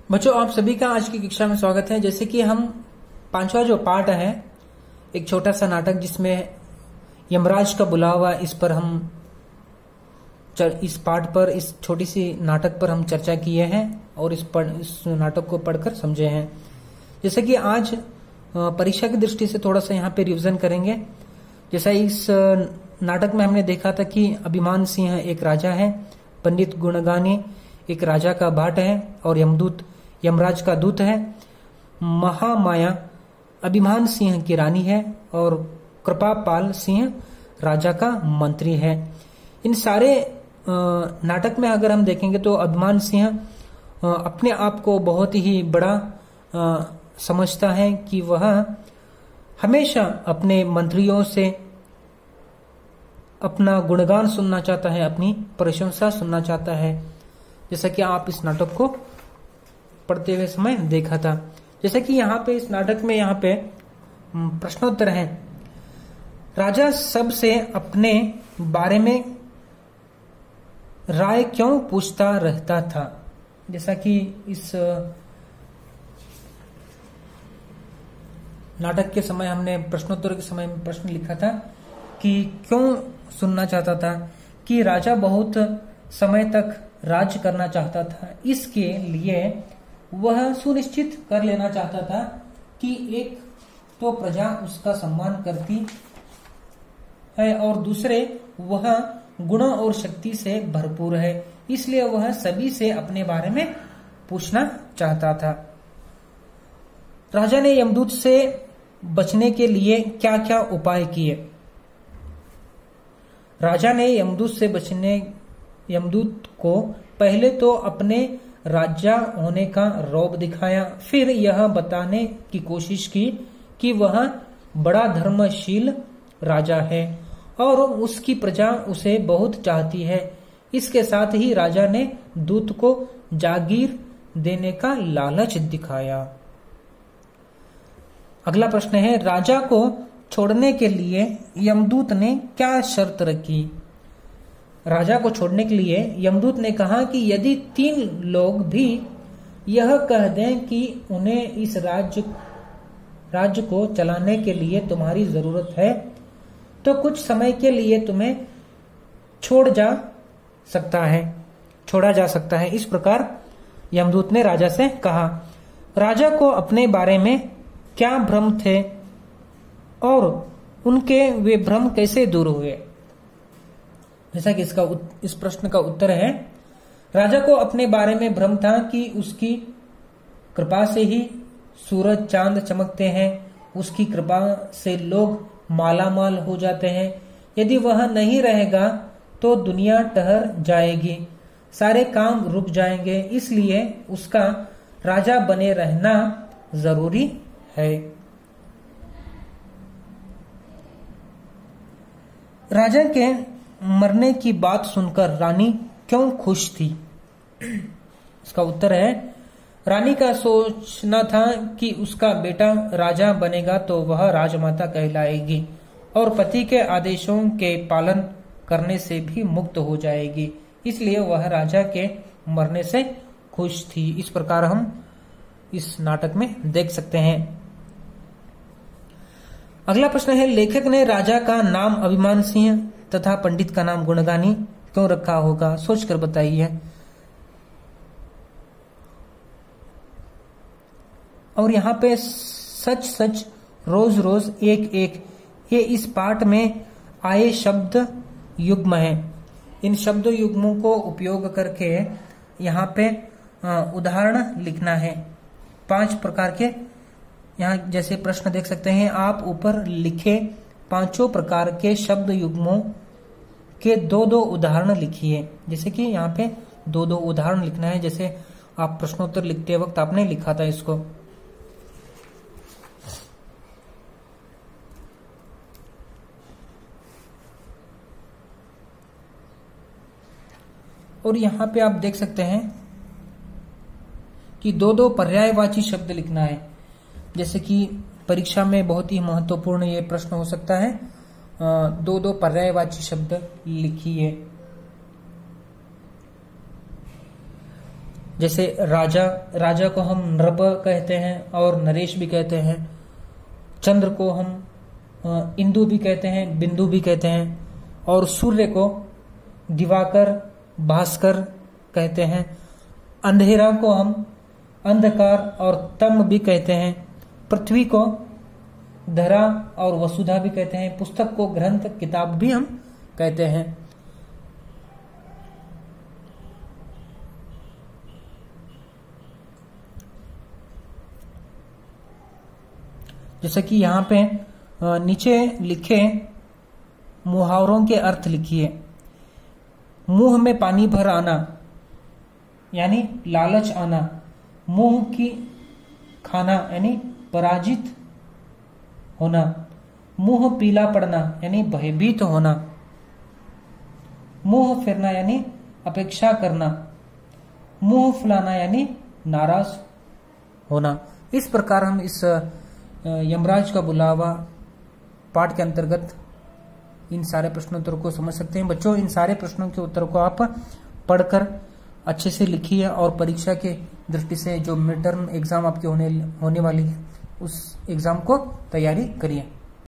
बच्चों, आप सभी का आज की कक्षा में स्वागत है। जैसे कि हम पांचवा जो पार्ट है, एक छोटा सा नाटक जिसमें यमराज का बुलावा, इस पर हम इस पार्ट पर, इस छोटी सी नाटक पर हम चर्चा किए हैं और इस नाटक को पढ़कर समझे हैं। जैसे कि आज परीक्षा की दृष्टि से थोड़ा सा यहाँ पे रिवीजन करेंगे। जैसा इस नाटक में हमने देखा था कि अभिमान सिंह एक राजा है, पंडित गुणगानी एक राजा का भाट है और यमदूत यमराज का दूत है। महामाया अभिमान सिंह की रानी है और कृपापाल सिंह राजा का मंत्री है। इन सारे नाटक में अगर हम देखेंगे तो अभिमान सिंह अपने आप को बहुत ही बड़ा समझता है कि वह हमेशा अपने मंत्रियों से अपना गुणगान सुनना चाहता है, अपनी प्रशंसा सुनना चाहता है, जैसा कि आप इस नाटक को पढ़ते हुए समय देखा था। जैसे कि यहाँ पे इस नाटक में यहाँ पे प्रश्नोत्तर है। राजा सबसे अपने बारे में राय क्यों पूछता रहता था? जैसा कि इस नाटक के समय हमने प्रश्नोत्तर के समय में प्रश्न लिखा था कि क्यों सुनना चाहता था, कि राजा बहुत समय तक राज करना चाहता था। इसके लिए वह सुनिश्चित कर लेना चाहता था कि एक तो प्रजा उसका सम्मान करती है और दूसरे वह गुणों और शक्ति से भरपूर है, इसलिए वह सभी से अपने बारे में पूछना चाहता था। राजा ने यमदूत से बचने के लिए क्या क्या उपाय किए? राजा ने यमदूत को पहले तो अपने राजा होने का रौब दिखाया, फिर यह बताने की कोशिश की कि वह बड़ा धर्मशील राजा है और उसकी प्रजा उसे बहुत चाहती है। इसके साथ ही राजा ने दूत को जागीर देने का लालच दिखाया। अगला प्रश्न है, राजा को छोड़ने के लिए यमदूत ने क्या शर्त रखी? राजा को छोड़ने के लिए यमदूत ने कहा कि यदि 3 लोग भी यह कह दें कि उन्हें इस राज्य को चलाने के लिए तुम्हारी जरूरत है, तो कुछ समय के लिए तुम्हें छोड़ा जा सकता है। इस प्रकार यमदूत ने राजा से कहा। राजा को अपने बारे में क्या भ्रम थे और उनके वे भ्रम कैसे दूर हुए? जैसा कि इस प्रश्न का उत्तर है, राजा को अपने बारे में भ्रम था कि उसकी कृपा से ही सूरज चांद चमकते हैं, उसकी कृपा से लोग मालामाल हो जाते हैं। यदि वह नहीं रहेगा तो दुनिया ठहर जाएगी, सारे काम रुक जाएंगे, इसलिए उसका राजा बने रहना जरूरी है। राजा के मरने की बात सुनकर रानी क्यों खुश थी? इसका उत्तर है, रानी का सोचना था कि उसका बेटा राजा बनेगा तो वह राजमाता कहलाएगी और पति के आदेशों के पालन करने से भी मुक्त हो जाएगी, इसलिए वह राजा के मरने से खुश थी। इस प्रकार हम इस नाटक में देख सकते हैं। अगला प्रश्न है, लेखक ने राजा का नाम अभिमान सिंह तथा पंडित का नाम गुणगानी क्यों रखा होगा? सोचकर बताइए। और यहाँ पे सच सच रोज रोज एक एक, ये इस पाठ में आए शब्द युग्म है। इन शब्द युग्मों को उपयोग करके यहाँ पे उदाहरण लिखना है। 5 प्रकार के यहाँ जैसे प्रश्न देख सकते हैं आप, ऊपर लिखे 5 प्रकार के शब्द युग्मों के 2-2 उदाहरण लिखिए। जैसे कि यहाँ पे 2-2 उदाहरण लिखना है, जैसे आप प्रश्नोत्तर लिखते वक्त आपने लिखा था इसको। और यहाँ पे आप देख सकते हैं कि 2-2 पर्यायवाची शब्द लिखना है। जैसे कि परीक्षा में बहुत ही महत्वपूर्ण ये प्रश्न हो सकता है। 2-2 पर्यायवाची शब्द लिखिए। जैसे राजा, राजा को हम नृप कहते हैं और नरेश भी कहते हैं। चंद्र को हम इंदु भी कहते हैं, बिंदु भी कहते हैं। और सूर्य को दिवाकर, भास्कर कहते हैं। अंधेरा को हम अंधकार और तम भी कहते हैं। पृथ्वी को धरा और वसुधा भी कहते हैं। पुस्तक को ग्रंथ, किताब भी हम कहते हैं। जैसे कि यहाँ पे नीचे लिखे मुहावरों के अर्थ लिखिए। मुंह में पानी भर आना यानी लालच आना। मुंह की खाना यानी पराजित होना। मुंह पीला पड़ना यानी भयभीत होना। मुंह फिरना यानी अपेक्षा करना। मुंह फुलाना यानी नाराज होना। इस प्रकार हम इस यमराज का बुलावा पाठ के अंतर्गत इन सारे प्रश्नोत्तरों को समझ सकते हैं। बच्चों, इन सारे प्रश्नों के उत्तर को आप पढ़कर अच्छे से लिखिए और परीक्षा के दृष्टि से जो मिड टर्म एग्जाम आपके होने वाली है उस एग्जाम को तैयारी करिए।